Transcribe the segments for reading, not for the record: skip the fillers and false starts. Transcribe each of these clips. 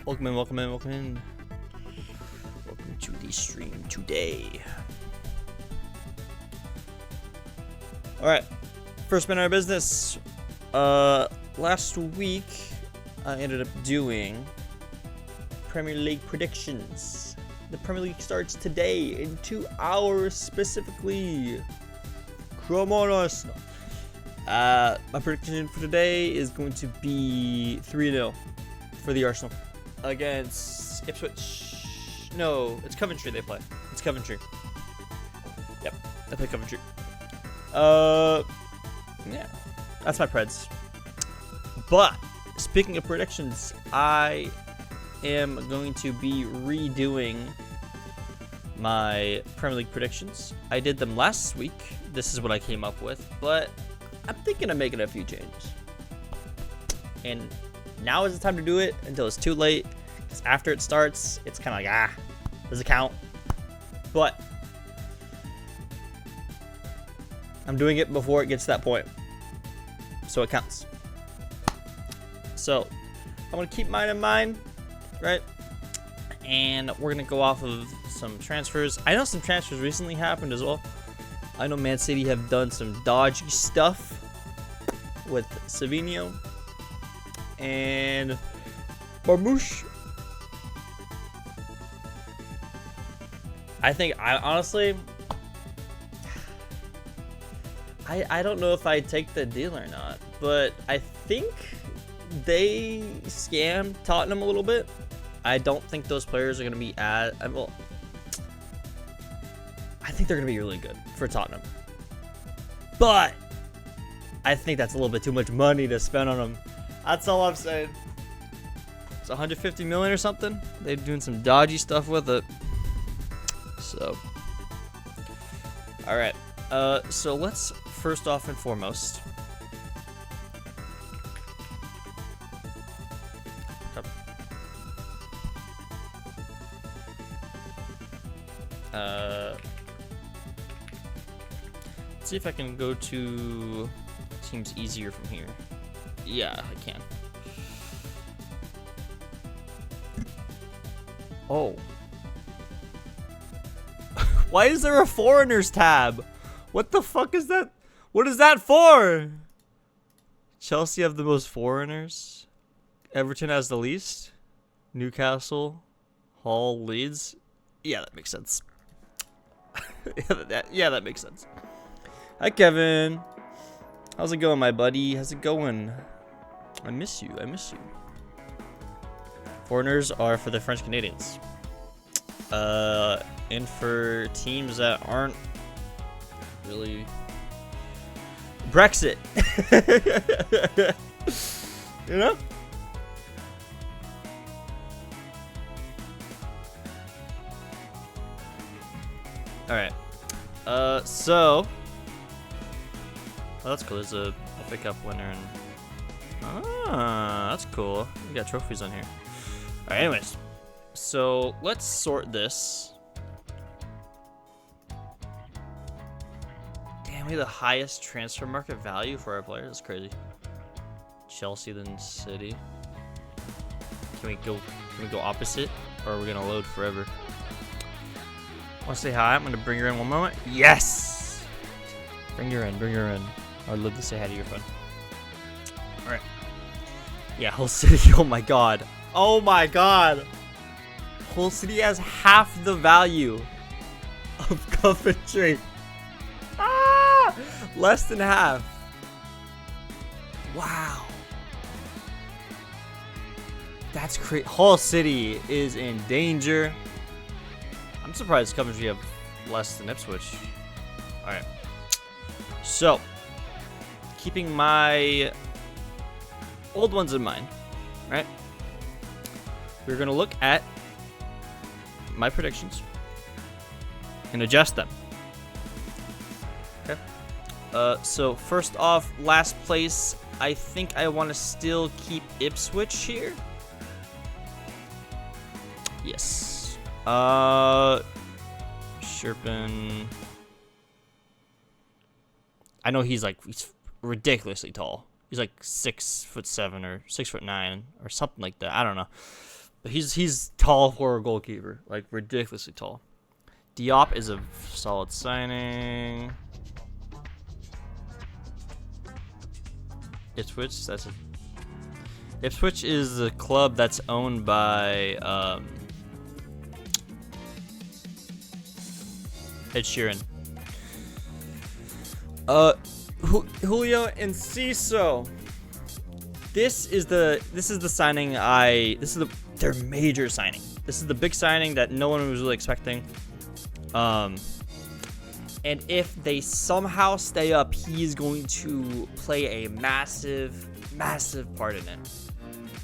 Welcome in, welcome in, welcome in. Welcome to the stream today. Alright, first minute of business. Last week I ended up doing Premier League predictions. The Premier League starts today in 2 hours specifically. Come on, Arsenal. My prediction for today is going to be 3-0 for the Arsenal against Ipswich. No, it's Coventry they play. It's Coventry. Yep, they play Coventry. Yeah, that's my Preds. But speaking of predictions, I am going to be redoing my Premier League predictions. I did them last week. This is what I came up with, but I'm thinking of making a few changes. And now is the time to do it until it's too late. Because after it starts, it's kind of like, does it count? But I'm doing it before it gets to that point, so it counts. So I'm going to keep mine in mind, right? And we're going to go off of some transfers. I know some transfers recently happened as well. I know Man City have done some dodgy stuff with Savinho and Marmoush. I honestly, I don't know if I take the deal or not, but I think they scammed Tottenham a little bit. I don't think those players are going to be well, I think they're going to be really good for Tottenham. But I think that's a little bit too much money to spend on them. That's all I'm saying. It's 150 million or something. They're doing some dodgy stuff with it. So, all right. So let's first off and foremost. Let's see if I can go to teams easier from here. Yeah, I can. Oh. Why is there a foreigners tab? What the fuck is that? What is that for? Chelsea have the most foreigners. Everton has the least. Newcastle, Hull, Leeds. Yeah, that makes sense. Yeah, that makes sense. Hi, Kevin. How's it going, my buddy? How's it going? I miss you. I miss you. Foreigners are for the French Canadians. And for teams that aren't really Brexit. You know? All right. So. Oh, that's cool. There's a FA Cup winner and. That's cool. We got trophies on here. All right. Anyways, so let's sort this. Damn, we have the highest transfer market value for our players. That's crazy. Chelsea, then City. Can we go opposite, or are we gonna load forever? Want to say hi? I'm gonna bring her in one moment. Yes. Bring her in. Bring her in. I'd love to say hi to your friend. All right. Yeah, Hull City. Oh my god. Oh my god. Hull City has half the value of Coventry. Less than half. Wow. That's crazy. Hull City is in danger. I'm surprised Coventry have less than Ipswich. All right. So, keeping my old ones in mind, right? We're going to look at my predictions and adjust them. Okay. So first off, last place, I think I want to still keep Ipswich here. Yes. Sherpin. I know he's ridiculously tall. He's like 6'7" or 6'9" or something like that. I don't know. But he's tall for a goalkeeper, like ridiculously tall. Diop is a solid signing. Ipswich, Ipswich is a club that's owned by Ed Sheeran. Julio Enciso. This is the signing their major signing. This is the big signing that no one was really expecting. And if they somehow stay up, he's going to play a massive part in it.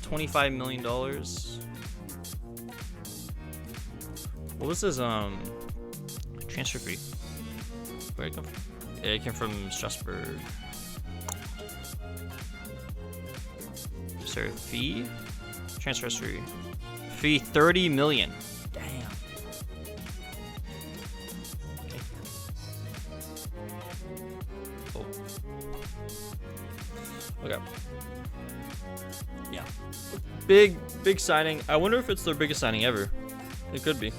$25 million. What was his transfer fee? Where did it come from? It came from Strasbourg. Is there a fee? Transfer fee 30 million. Damn. Okay. Oh. Okay. Yeah. Big signing. I wonder if it's their biggest signing ever. It could be.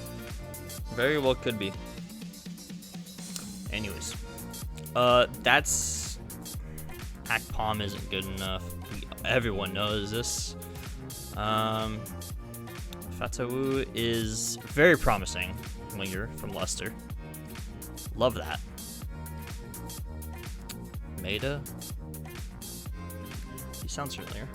Very well could be. Anyways. That's Akpom isn't good enough. Everyone knows this. Fatawu is very promising winger from Leicester. Love that. Maida. He sounds familiar.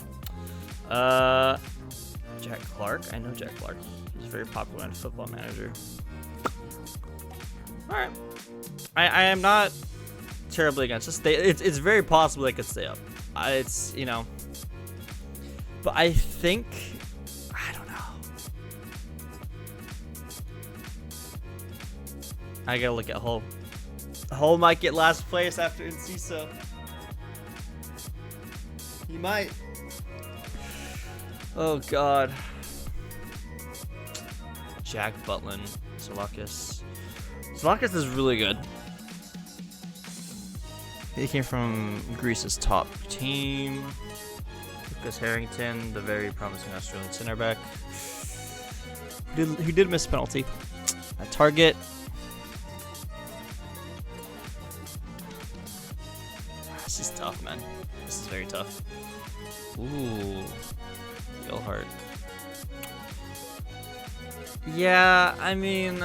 Jack Clark. I know Jack Clark. He's very popular on Football Manager. All right. I am not terribly against this. It's very possible they could stay up. It's, you know. But I think, I don't know. I gotta look at Hull. Hull might get last place after Enciso. He might. Oh God. Jack Butlin, Zalakis. Zalakis is really good. He came from Greece's top team. Lucas Harrington, the very promising Australian center back, who did miss a penalty. A target. This is tough, man. This is very tough. Ooh, Gilhart. Yeah, I mean,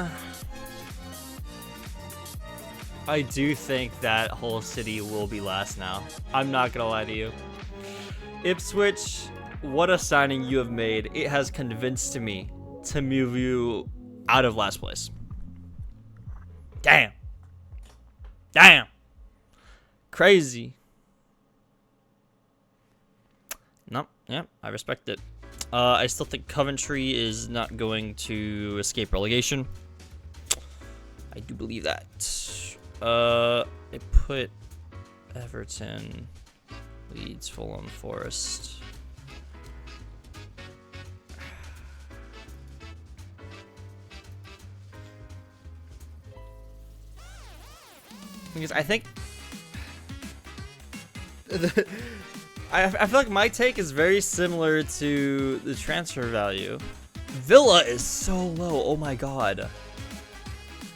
I do think that Hull City will be last now. I'm not gonna lie to you. Ipswich, what a signing you have made. It has convinced me to move you out of last place. Damn. Crazy. Nope. Yeah, I respect it. I still think Coventry is not going to escape relegation. I do believe that. I put Everton, Leeds, Fulham, Forest. Because I think I feel like my take is very similar to the transfer value. Villa is so low. Oh my God.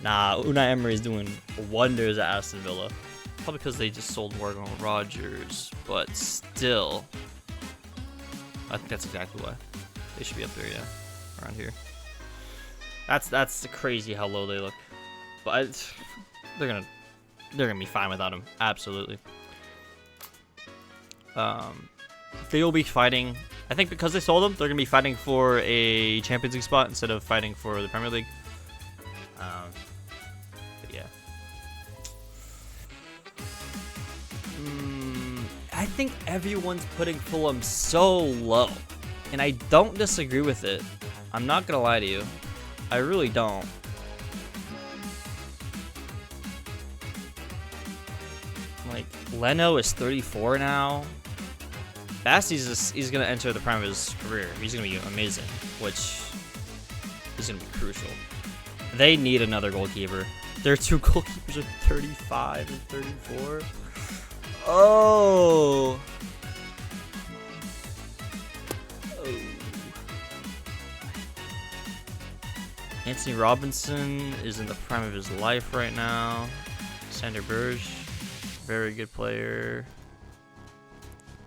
Nah, Unai Emery is doing wonders at Aston Villa. Probably because they just sold Morgan Rogers, but still, I think that's exactly why they should be up there. Yeah, around here. That's crazy how low they look, but they're gonna be fine without him. Absolutely. They will be fighting. I think because they sold him, they're gonna be fighting for a Champions League spot instead of fighting for the Premier League. But yeah. I think everyone's putting Fulham so low, and I don't disagree with it. I'm not gonna lie to you. I really don't. Like, Leno is 34 now. He's gonna enter the prime of his career. He's gonna be amazing, which is gonna be crucial. They need another goalkeeper. Their two goalkeepers are 35 and 34. Oh. Anthony Robinson is in the prime of his life right now. Sander Berge, very good player.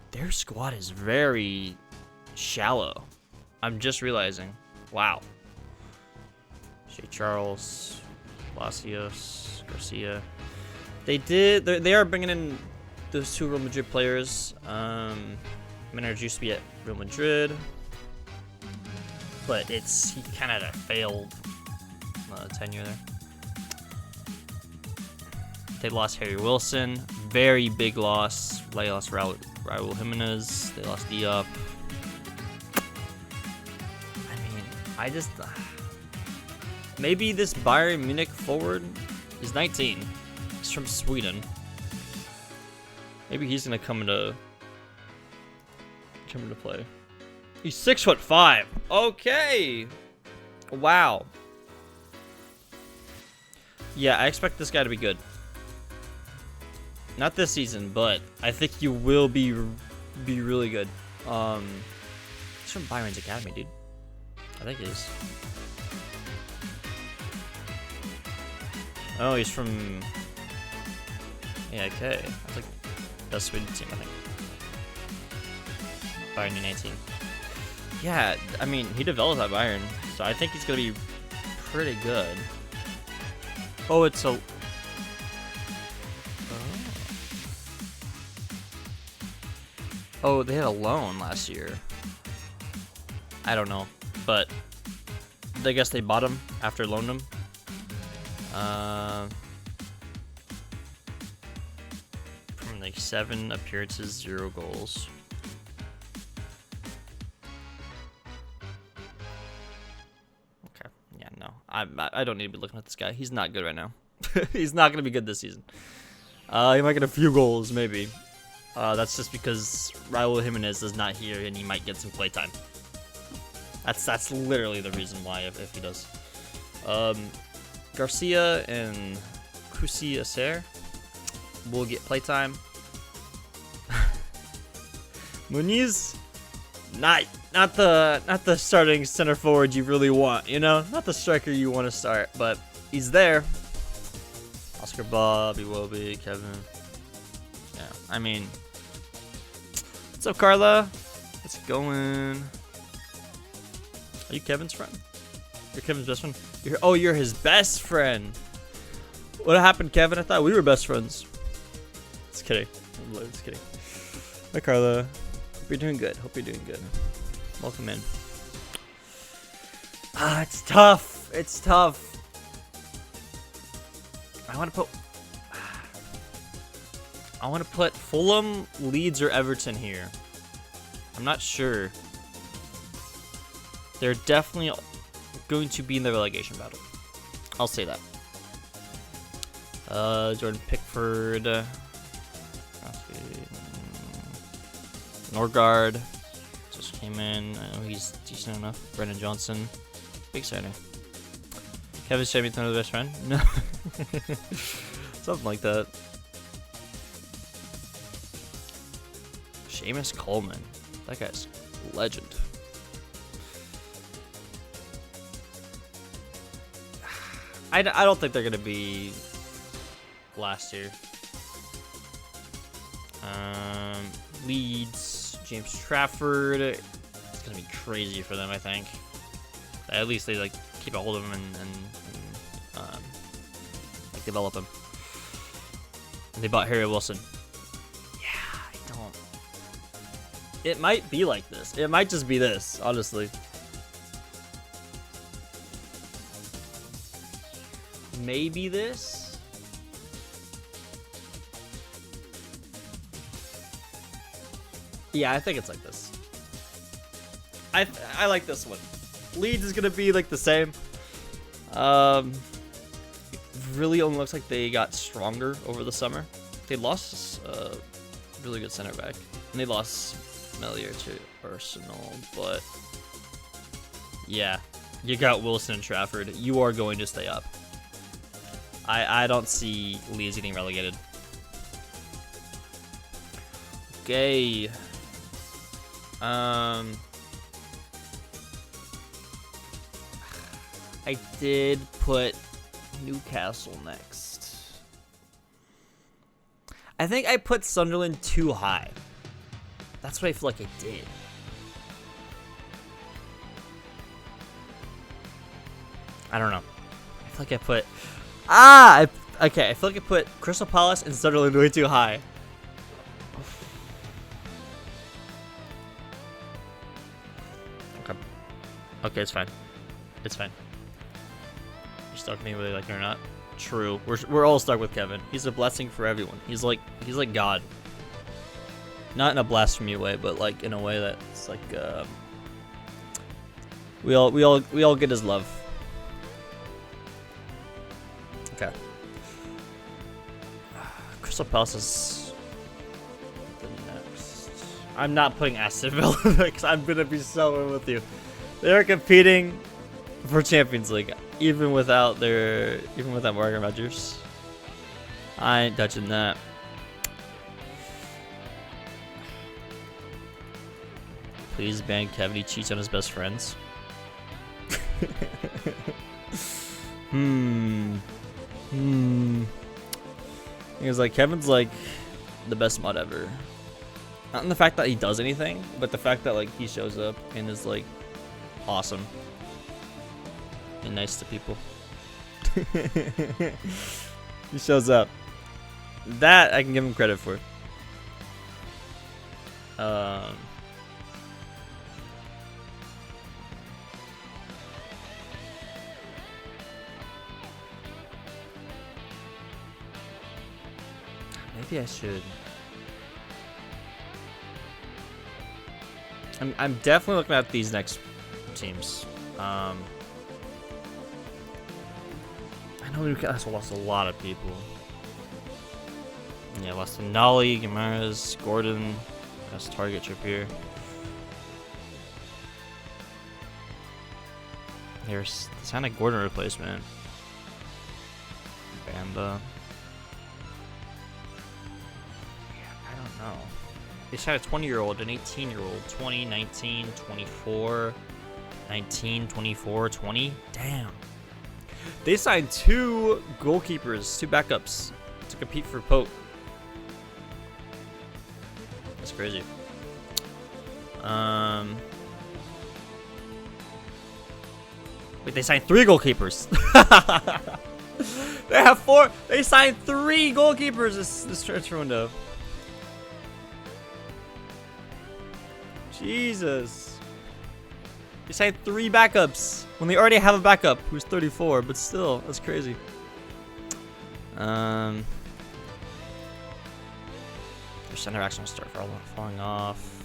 Their squad is very shallow. I'm just realizing. Wow. Shea Charles, Palacios, Garcia. They are bringing in those two Real Madrid players. Menard used to be at Real Madrid, but he kind of had a failed tenure there. They lost Harry Wilson, very big loss. They lost Raul Jimenez. They lost Diop. I mean, I just maybe this Bayern Munich forward is 19. He's from Sweden. Maybe he's gonna come into play. He's 6'5". Okay. Wow. Yeah, I expect this guy to be good. Not this season, but I think he will be really good. He's from Bayern's Academy, dude. I think he is. Oh, he's from. Yeah, okay. That's like best Sweden team, I think. Bayern U19. Yeah, I mean, he developed at Bayern, so I think he's gonna be pretty good. Oh, it's a. Oh, they had a loan last year. I don't know, but I guess they bought him after loaned him. From like 7 appearances, 0 goals. Okay, yeah, no, I don't need to be looking at this guy. He's not good right now. He's not gonna be good this season. He might get a few goals, maybe. That's just because Raul Jimenez is not here and he might get some playtime. That's literally the reason why if he does. Garcia and Kusi Acer will get playtime. Muniz, not the starting center forward you really want, you know? Not the striker you want to start, but he's there. Oscar Bob, Iwobi, Kevin. Yeah, I mean, what's up, Carla? What's going? Are you Kevin's friend? You're Kevin's best friend? You're his best friend. What happened, Kevin? I thought we were best friends. Just kidding. I'm just kidding. Hi, Carla. Hope you're doing good. Welcome in. It's tough. It's tough. I want to put Fulham, Leeds, or Everton here. I'm not sure. They're definitely going to be in the relegation battle. I'll say that. Jordan Pickford. Norgard just came in. I know he's decent enough. Brendan Johnson. Big signing. Kevin Shamington, the best friend? No. Something like that. Seamus Coleman. That guy's a legend. I don't think they're going to be last year. Leeds, James Trafford. It's going to be crazy for them, I think. At least they like keep a hold of him and like develop him. And they bought Harry Wilson. Yeah, I don't. It might be like this. It might just be this, honestly. Maybe this. Yeah, I think it's like this. I like this one. Leeds is gonna be like the same. Really only looks like they got stronger over the summer. They lost a really good center back, and they lost Melier to Arsenal. But yeah, you got Wilson and Trafford. You are going to stay up. I don't see Leeds getting relegated. Okay. I did put Newcastle next. I think I put Sunderland too high. That's what I feel like I did. I don't know. I feel like I put... okay, I feel like I put Crystal Palace and Sunderland way too high. Okay. Okay, it's fine. It's fine. You're stuck with me whether you like it or not. True. We're all stuck with Kevin. He's a blessing for everyone. He's like God. Not in a blasphemy way, but like in a way that's like we all get his love. Okay. Crystal Palace is the next. I'm not putting Aston Villa because I'm gonna be so in with you. They're competing for Champions League, even without Morgan Rodgers. I ain't touching that. Please ban Kevin. He cheats on his best friends. He was like, Kevin's like the best mod ever. Not in the fact that he does anything, but the fact that like he shows up and is like awesome and nice to people. He shows up. That I can give him credit for. Maybe I should. I'm definitely looking at these next teams. I know Newcastle lost a lot of people. Yeah, lost to Nolly, Guimaraes, Gordon, as target Trippier. Here's the kind of Gordon replacement. Bamba. I don't know. They signed a 20-year-old, an 18-year-old, 20, 19, 24, 19, 24, 20. Damn. They signed 2 goalkeepers, 2 backups to compete for Pope. That's crazy. Wait, they signed 3 goalkeepers. They have 4. They signed 3 goalkeepers this transfer window. Jesus. They signed 3 backups when they already have a backup who's 34, but still, that's crazy. Their center backs will start falling off.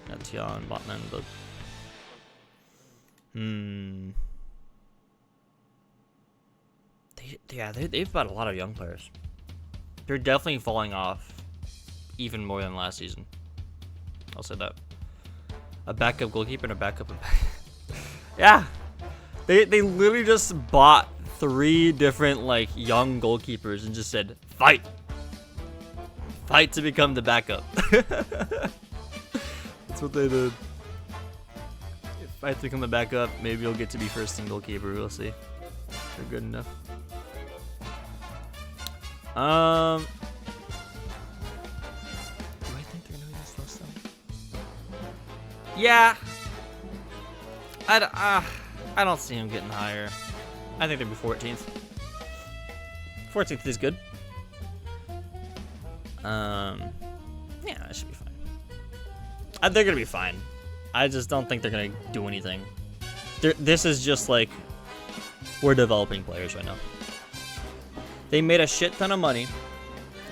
Got Tia and Botman, but they've bought a lot of young players. They're definitely falling off even more than last season. I'll say that. A backup goalkeeper and a backup. Yeah, they literally just bought 3 different like young goalkeepers and just said fight to become the backup. That's what they did. Fight to become the backup. Maybe you'll get to be first team goalkeeper. We'll see. They're good enough. Do I think they're gonna be this low still? Yeah. I don't see him getting higher. I think they'd be 14th. 14th is good. Yeah, that should be fine. They're gonna be fine. I just don't think they're gonna do anything. This is just like we're developing players right now. They made a shit ton of money.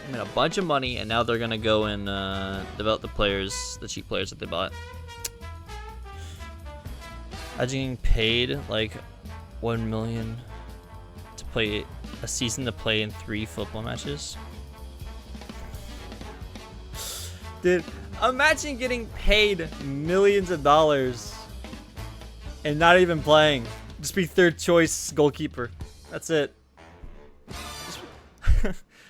They made a bunch of money, and now they're gonna go and develop the players, the cheap players that they bought. Imagine getting paid like $1 million to play a season to play in 3 football matches. Dude, imagine getting paid millions of dollars and not even playing. Just be 3rd choice goalkeeper. That's it.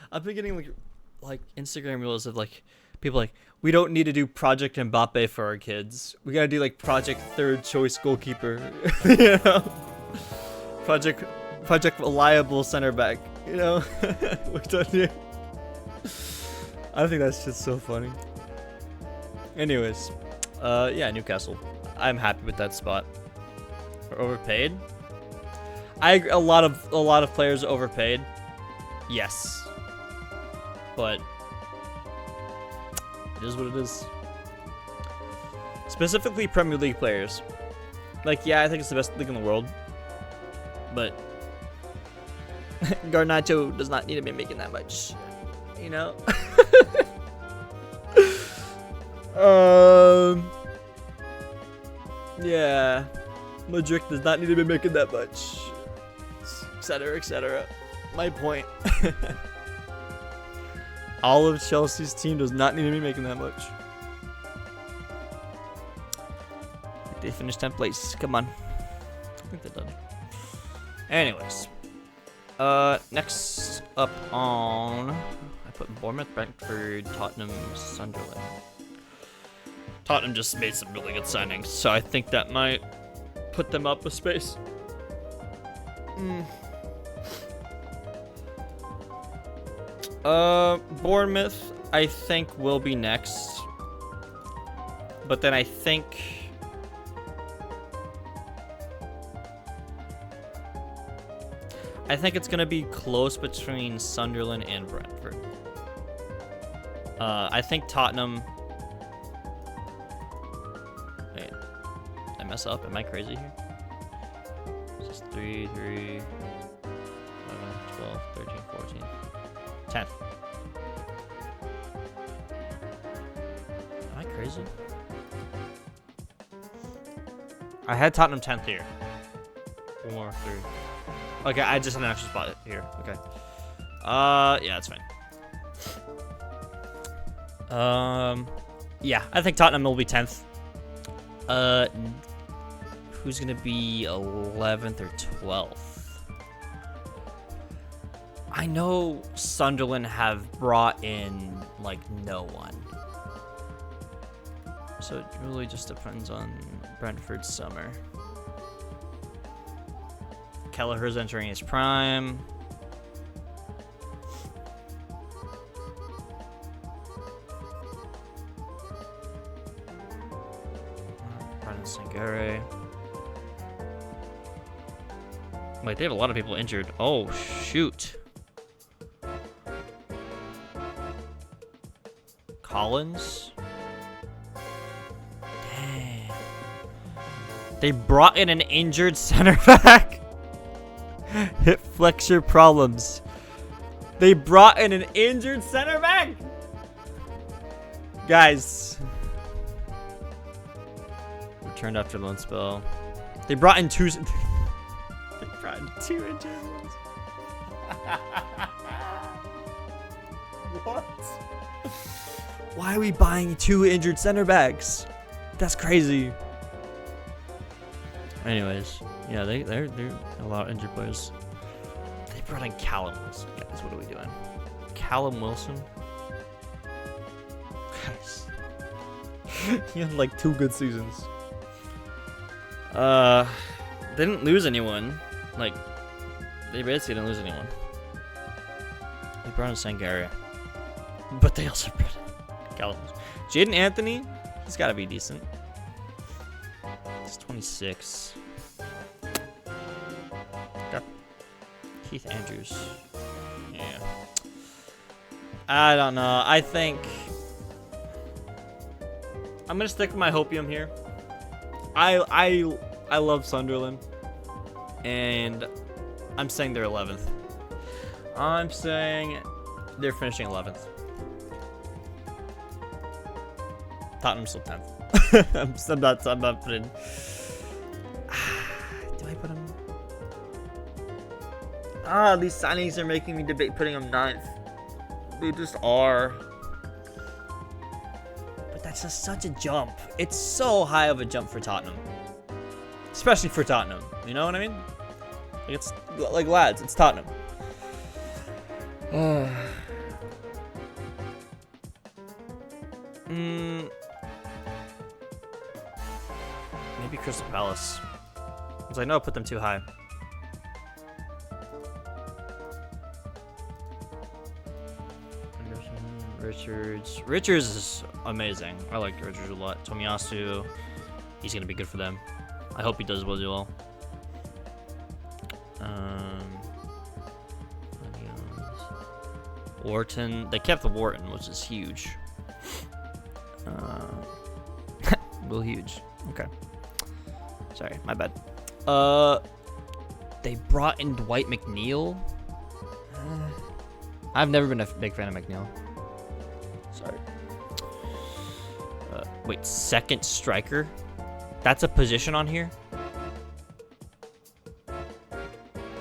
I've been getting like Instagram reels of like people like, we don't need to do Project Mbappe for our kids. We gotta do like Project 3rd choice goalkeeper. You know? Project Reliable center back. You know, what's on here? I think that's just so funny. Anyways, yeah, Newcastle. I'm happy with that spot. We're overpaid. I agree, a lot of players are overpaid. Yes, but it is what it is. Specifically, Premier League players. Like, yeah, I think it's the best league in the world, but Garnacho does not need to be making that much, you know. Yeah, Modric does not need to be making that much, etc., etc. My point. All of Chelsea's team does not need to be making that much. They finished 10th place. Come on. I think they're done. Anyways. Next up on... I put Bournemouth, Brentford, Tottenham, Sunderland. Tottenham just made some really good signings, so I think that might put them up a space. Bournemouth, I think, will be next. But then I think... it's going to be close between Sunderland and Brentford. I think Tottenham... Wait. Did I mess up? Am I crazy here? This is 3, 11, 12, 13, 14, 10th. Am I crazy? I had Tottenham 10th here. 4, 3. Okay, I just had an extra spot here. Okay. Yeah, that's fine. Yeah, I think Tottenham will be 10th. Who's gonna be 11th or 12th? I know Sunderland have brought in, like, no one. So it really just depends on Brentford's summer. Kelleher's entering his prime. Brandon Sangare. Wait, they have a lot of people injured. Oh, shoot. Collins? Dang. They brought in an injured center back. Hip flexor problems. They brought in an injured center back. Guys. Returned after loan spell. They brought in two. They brought in 2 injured ones. What? Why are we buying 2 injured center backs? That's crazy. Anyways, yeah, they're a lot of injured players. They brought in Callum Wilson. Guys, what are we doing? Callum Wilson? Guys. He had like 2 good seasons. They didn't lose anyone. Like, they basically didn't lose anyone. They brought in Sangare. But they also brought in Callum Wilson. Jaden Anthony? He's gotta be decent. He's 26. Okay. Keith Andrews. Yeah. I don't know. I think I'm gonna stick with my hopium here. I love Sunderland, and I'm saying they're 11th. I'm saying they're finishing 11th. Tottenham's still 10th. I'm not putting. Do I put him? These signings are making me debate putting him 9th. They just are. But that's just such a jump. It's so high of a jump for Tottenham. Especially for Tottenham. You know what I mean? Like, it's like, lads, it's Tottenham. Maybe Crystal Palace. Because I know I put them too high. Richards is amazing. I like Richards a lot. Tomiyasu, he's gonna be good for them. I hope he does well as well. Wharton, they kept the Wharton, which is huge. Real huge. Okay. Sorry, my bad. They brought in Dwight McNeil. I've never been a big fan of McNeil. Sorry. Wait, second striker? That's a position on here?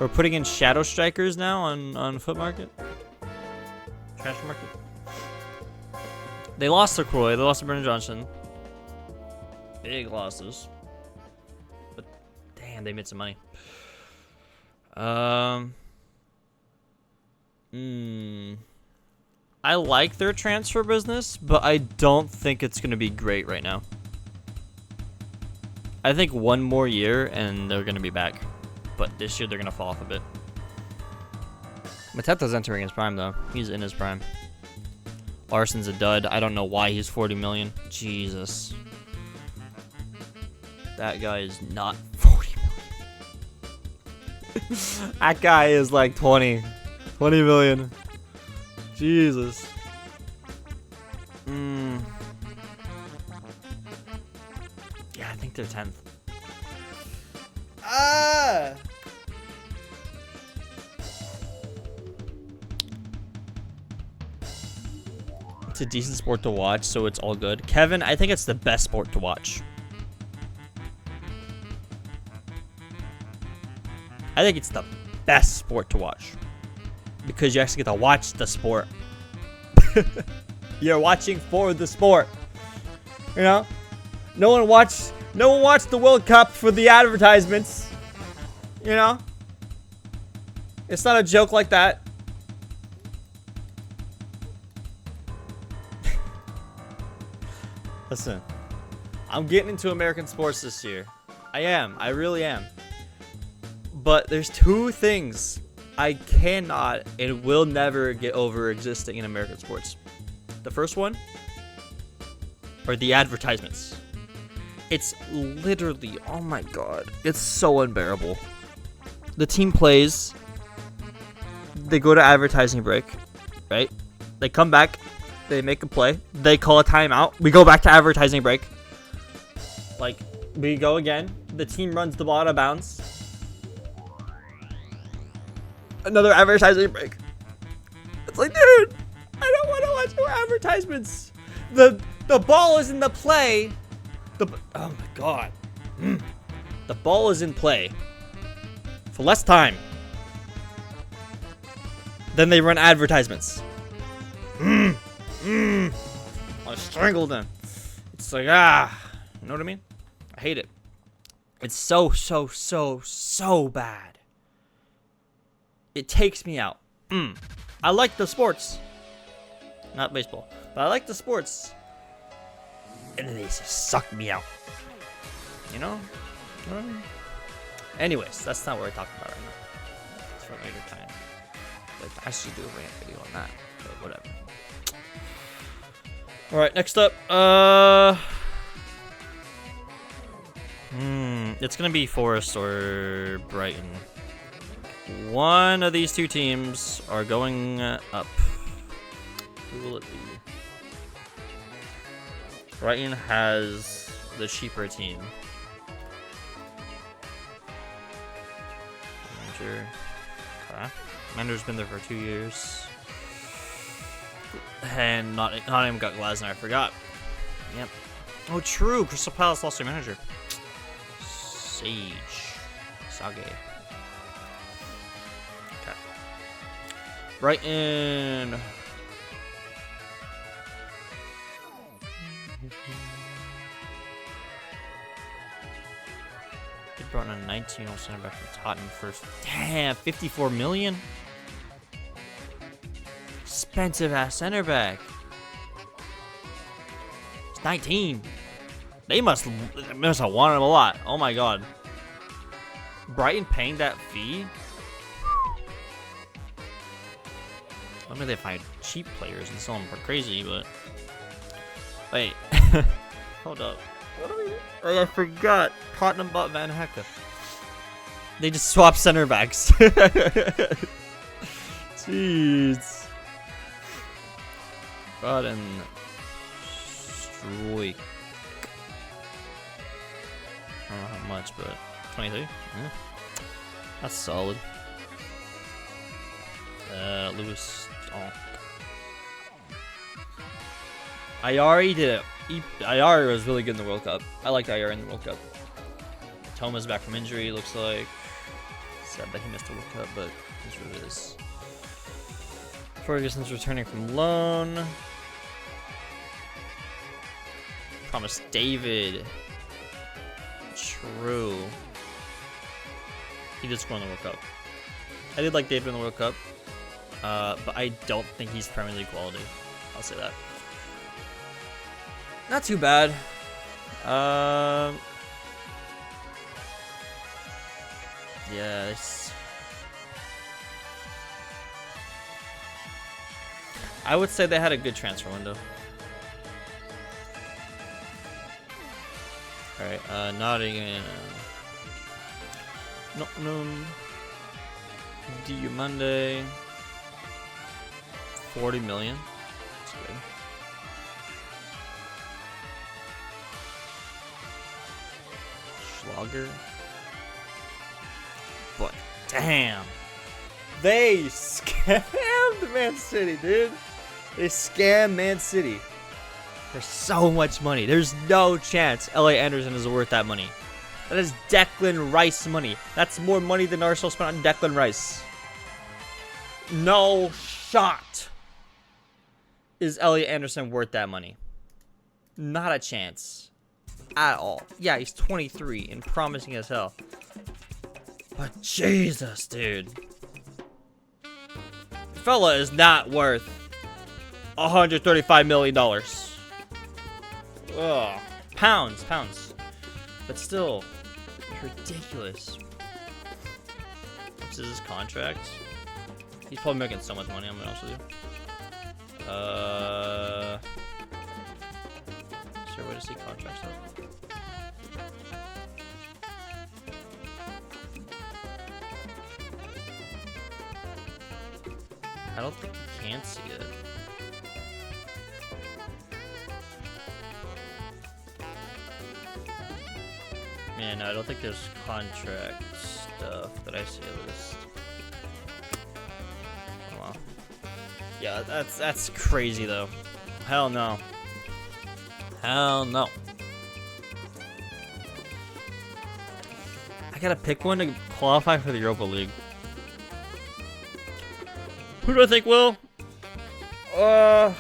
We're putting in shadow strikers now on Foot Market? Transfer Market? They lost to Croy, they lost to Brennan Johnson. Big losses. But damn, they made some money. I like their transfer business, but I don't think it's going to be great right now. I think one more year and they're going to be back. But this year they're going to fall off a bit. Mateta's entering his prime, though. He's in his prime. Larson's a dud. I don't know why he's 40 million. Jesus. That guy is not 40 million. That guy is like 20 million. Jesus. Yeah, I think they're 10th. It's a decent sport to watch, so it's all good. Kevin, I think it's the best sport to watch. I think it's the best sport to watch. Because you actually get to watch the sport. You're watching for the sport. You know? No one watched the World Cup for the advertisements. You know? It's not a joke like that. Listen, I'm getting into American sports this year. I am. I really am. But there's two things I cannot and will never get over existing in American sports. The first one are the advertisements. It's literally, oh my god, it's so unbearable. The team plays, they go to advertising break, right? They come back, they make a play, they call a timeout, we go back to advertising break. Like, we go again, the team runs the ball out of bounds. Another advertising break. It's like, dude, I don't want to watch more advertisements. The ball is in the play. Oh my god. The ball is in play for less time. Then they run advertisements. I strangled them. It's like, you know what I mean? I hate it. It's so bad. It takes me out. I like the sports. Not baseball. But I like the sports. And then they just suck me out. You know? Anyways, that's not what we're talking about right now. It's for later time. Like, I should do a rant video on that. But whatever. Alright, next up. It's gonna be Forest or Brighton. One of these two teams are going up. Who will it be? Brighton has the cheaper team. Manager. Okay. Manager's been there for 2 years. And not even got Glasner, I forgot. Yep. Oh, true. Crystal Palace lost their manager. Sage. Sage. Okay. Brighton. They brought in a 19-year-old center back from Tottenham first. Damn, 54 million? Expensive ass center back. It's 19. They must have wanted him a lot. Oh my god. Brighton paying that fee? I mean, they find cheap players and sell them for crazy, but wait, hold up. What are we? Oh, I forgot. Tottenham bought Van Hecke. They just swapped center backs. Jeez. Brought in Struik. I don't know how much, but 23. Yeah. That's solid. Lewis. Oh. Ayari did it. Ayari was really good in the World Cup. I liked Ayari in the World Cup. Thomas back from injury, looks like. Sad that he missed the World Cup, but it's what it is. Ferguson's returning from loan. Promise David. True. He did score in the World Cup. I did like David in the World Cup, but I don't think he's Premier League quality. I'll say that. Not too bad. Yeah, I would say they had a good transfer window. Alright, Nottingham. Nottingham. Diomande. 40 million. That's good. Schlager. But damn, they scammed Man City, dude. They scammed Man City for so much money. There's no chance Elliot Anderson is worth that money. That is Declan Rice money. That's more money than Arsenal spent on Declan Rice. No shot is Elliot Anderson worth that money. Not a chance at all. Yeah, he's 23 and promising as hell. But Jesus, dude. Fella is not worth $135 million. Ugh. Pounds. But still, it's ridiculous. What's his contract? He's probably making so much money, I'm gonna be honest with you. Is there a way to see contracts though? I don't think you can see it. Yeah, no, I don't think there's contract stuff that I see at least. Oh, wow. Yeah, that's crazy though. Hell no. Hell no. I gotta pick one to qualify for the Europa League. Who do I think will? I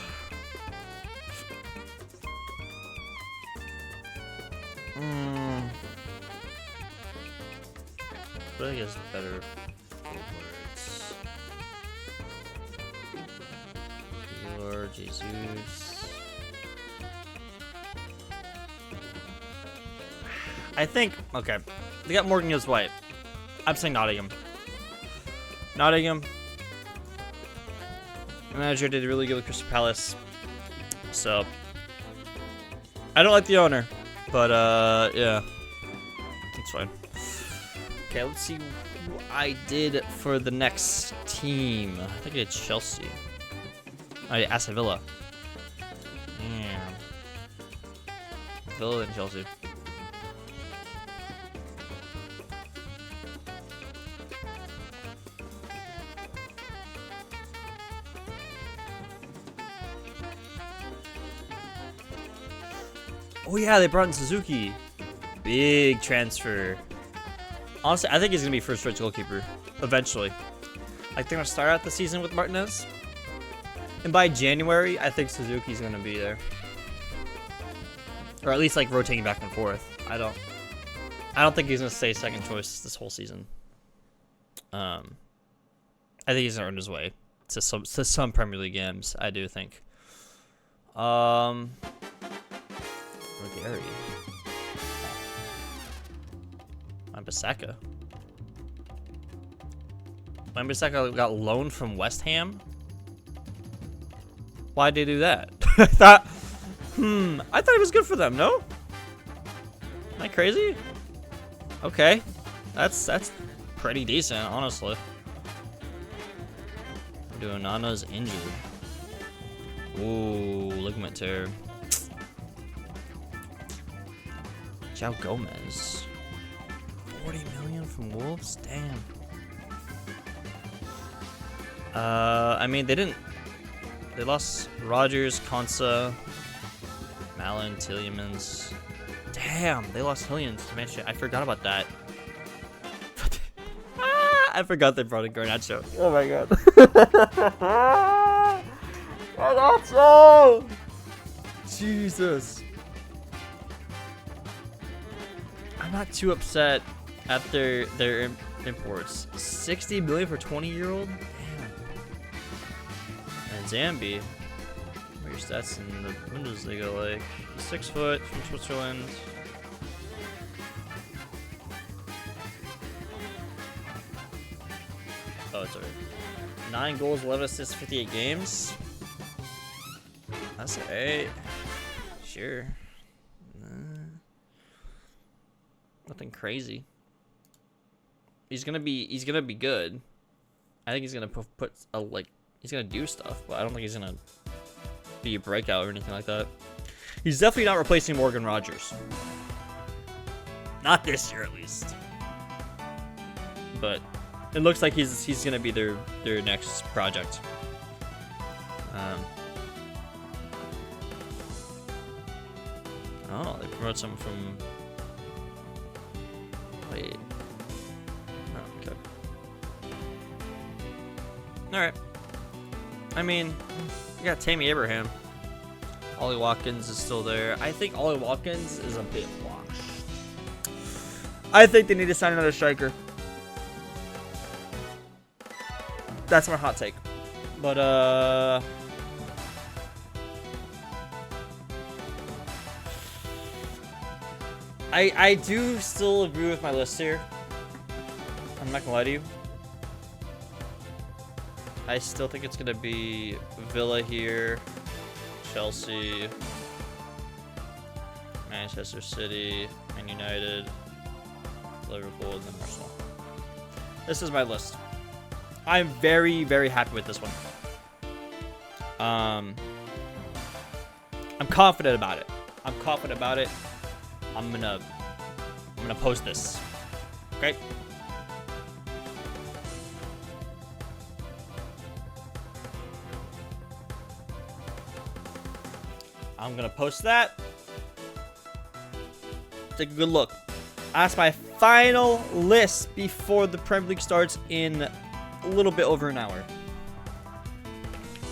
think it's better forwards. Lord Jesus. I think, okay. They got Morgan Gibbs White. I'm saying Nottingham. Nottingham. The manager did really good with Crystal Palace. So, I don't like the owner. But, yeah. That's fine. Okay, let's see who I did for the next team. I think I did Chelsea. I did Aston Villa. Damn. Villa and Chelsea. Oh yeah, they brought in Suzuki. Big transfer. Honestly, I think he's going to be first choice goalkeeper eventually. Like, they're going to start out the season with Martinez. And by January, I think Suzuki's going to be there. Or at least, like, rotating back and forth. I don't think he's going to stay second choice this whole season. I think he's going to earn his way to some Premier League games, I do think. Gary. Wan-Bissaka. Wan-Bissaka got loaned from West Ham. Why'd they do that? I thought it was good for them, no? Am I crazy? Okay. That's pretty decent, honestly. Onana's injured. Ooh, ligament tear. João Gomez. 40 million from Wolves? Damn. I mean, they lost Rogers, Konsa, Malin, Tielemans. Damn, they lost Hillians to Manchester. I forgot about that. I forgot they brought in Garnacho. Oh my god. Garnacho! Jesus. I'm not too upset at their imports. 60 million for 20-year-old? Damn. And Zambi. Where's stats in the Bundesliga like? 6 foot from Switzerland. Oh, it's alright. 9 goals, 11 assists, 58 games. That's alright. Sure. Nothing crazy. He's gonna be good. I think he's gonna put a he's gonna do stuff, but I don't think he's gonna be a breakout or anything like that. He's definitely not replacing Morgan Rogers. Not this year, at least. But it looks like he's gonna be their next project. Oh, they promote someone from. Wait. Oh, okay. All right. I mean, you got Tammy Abraham. Ollie Watkins is still there. I think Ollie Watkins is a bit washed. I think they need to sign another striker. That's my hot take. But I do still agree with my list here. I'm not gonna lie to you. I still think it's gonna be Villa here, Chelsea, Manchester City, Man United, Liverpool, and then Arsenal. This is my list. I'm very, very happy with this one. I'm confident about it. I'm gonna post this. Okay. I'm gonna post that. Take a good look. That's my final list before the Premier League starts in a little bit over an hour.